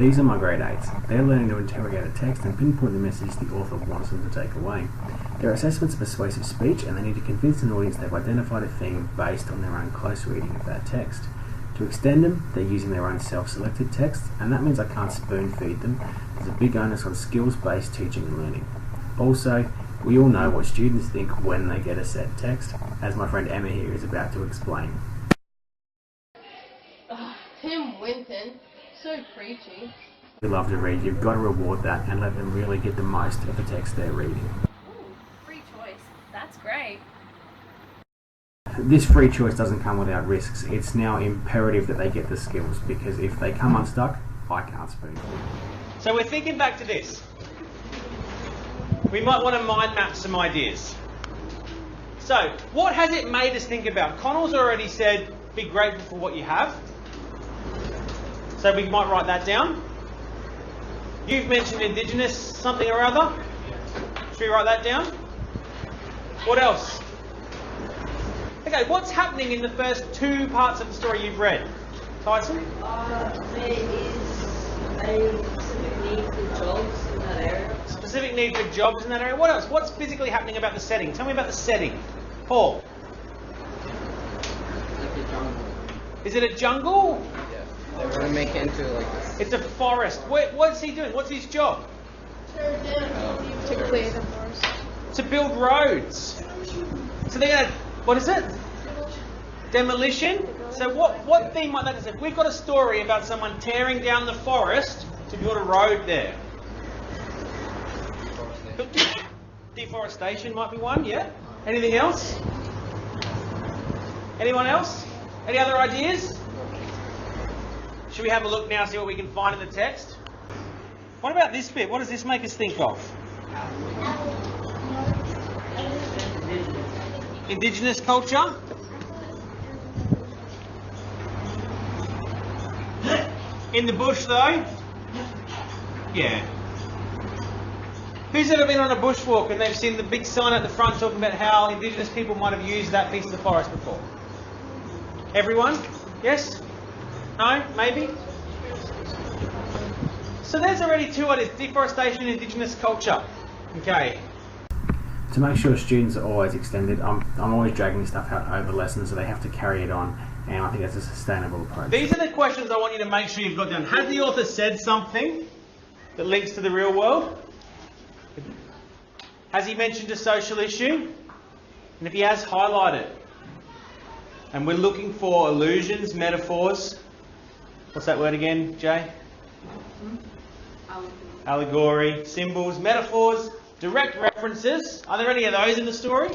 These are my grade 8s. They're learning to interrogate a text and pinpoint the message the author wants them to take away. Their assessments of persuasive speech, and they need to convince an audience they've identified a theme based on their own close reading of that text. To extend them, they're using their own self-selected text, and that means I can't spoon feed them. There's a big onus on skills-based teaching and learning. Also, we all know what students think when they get a set text, as my friend Emma here is about to explain. Tim Winton, so preachy. They love to read. You've got to reward that and let them really get the most of the text they're reading. Ooh, free choice. That's great. This free choice doesn't come without risks. It's now imperative that they get the skills, because if they come unstuck, I can't spoon feed. So we're thinking back to this. We might want to mind map some ideas. So, what has it made us think about? Connell's already said, be grateful for what you have. So we might write that down. You've mentioned Indigenous something or other. Should we write that down? What else? Okay, what's happening in the first 2 parts of the story you've read? Tyson? There is a specific need for jobs in that area. Specific need for jobs in that area. What else? What's physically happening about the setting? Tell me about the setting. Paul? Like a jungle. Is it a jungle? Yeah. They want to make it into like this. It's a forest. What's he doing? What's his job? To clear the forest. To build roads. So they're going to, what is it? Demolition? So what theme might that is? We've got a story about someone tearing down the forest to build a road there. Deforestation might be one, yeah? Anything else? Anyone else? Any other ideas? Should we have a look now, see what we can find in the text? What about this bit? What does this make us think of? Indigenous culture? In the bush though? Yeah. Who's ever been on a bushwalk and they've seen the big sign at the front talking about how Indigenous people might have used that piece of the forest before? Everyone? Yes? No? Maybe? So there's already 2 ideas. Deforestation and Indigenous culture. Okay. To make sure students are always extended, I'm always dragging stuff out over lessons, so they have to carry it on, and I think that's a sustainable approach. These are the questions I want you to make sure you've got down. Has the author said something that links to the real world? Has he mentioned a social issue? And if he has, highlight it. And we're looking for allusions, metaphors. What's that word again, Jay? Allegory, symbols, metaphors, direct references. Are there any of those in the story?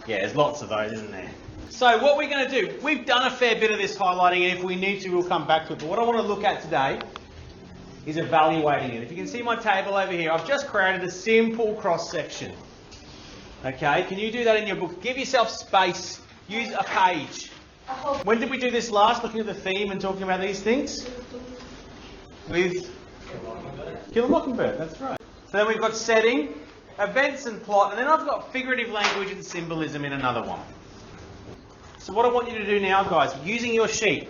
Yeah, there's lots of those, isn't there? So what we're going to do, we've done a fair bit of this highlighting, and if we need to, we'll come back to it. But what I want to look at today is evaluating it. If you can see my table over here, I've just created a simple cross-section. Okay, can you do that in your book? Give yourself space. Use a page. When did we do this last, looking at the theme and talking about these things? With Kill a Mockingbird, that's right. So then we've got setting, events and plot, and then I've got figurative language and symbolism in another one. So what I want you to do now, guys, using your sheet,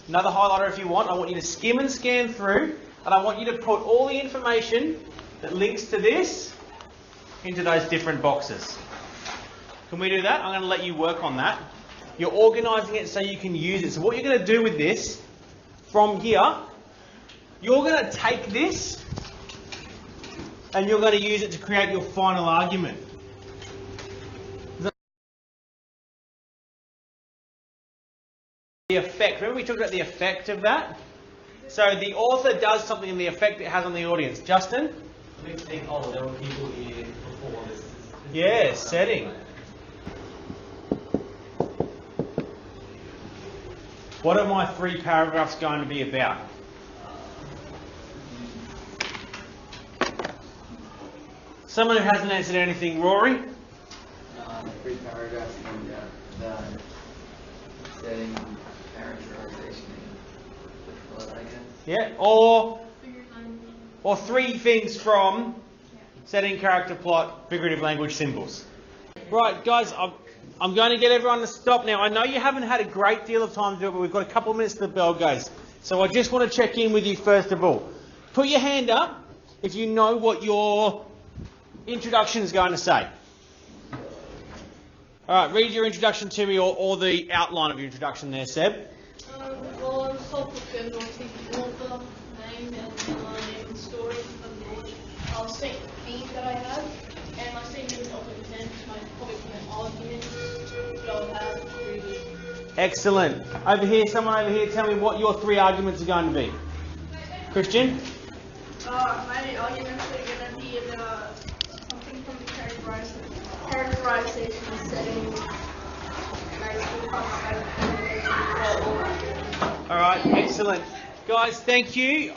another highlighter if you want, I want you to skim and scan through, and I want you to put all the information that links to this into those different boxes. Can we do that? I'm going to let you work on that. You're organising it so you can use it. So what you're going to do with this, from here, you're going to take this and you're going to use it to create your final argument. The effect. Remember we talked about the effect of that? So the author does something and the effect it has on the audience. Justin? Makes me think, oh, there were people here before this. Yeah, setting. What are my 3 paragraphs going to be about? Someone who hasn't answered anything, Rory? 3 paragraphs in the setting, characterization, what I guess. Yeah, or 3 things from setting, character, plot, figurative language, symbols. Right, guys, I'm going to get everyone to stop now. I know you haven't had a great deal of time to do it, but we've got a couple of minutes till the bell goes. So I just want to check in with you first of all. Put your hand up if you know what your introduction is going to say. All right, read your introduction to me, or the outline of your introduction there, Seb. Well, I was told to go to the author, name, and story of the book. I'll state the theme that I have, and my statement is also present my topic and argument that I'll have really. Excellent. Over here, someone over here, tell me what your 3 arguments are going to be. Christian? My arguments are going to be about something from the characterization setting. All right, excellent. Guys, thank you.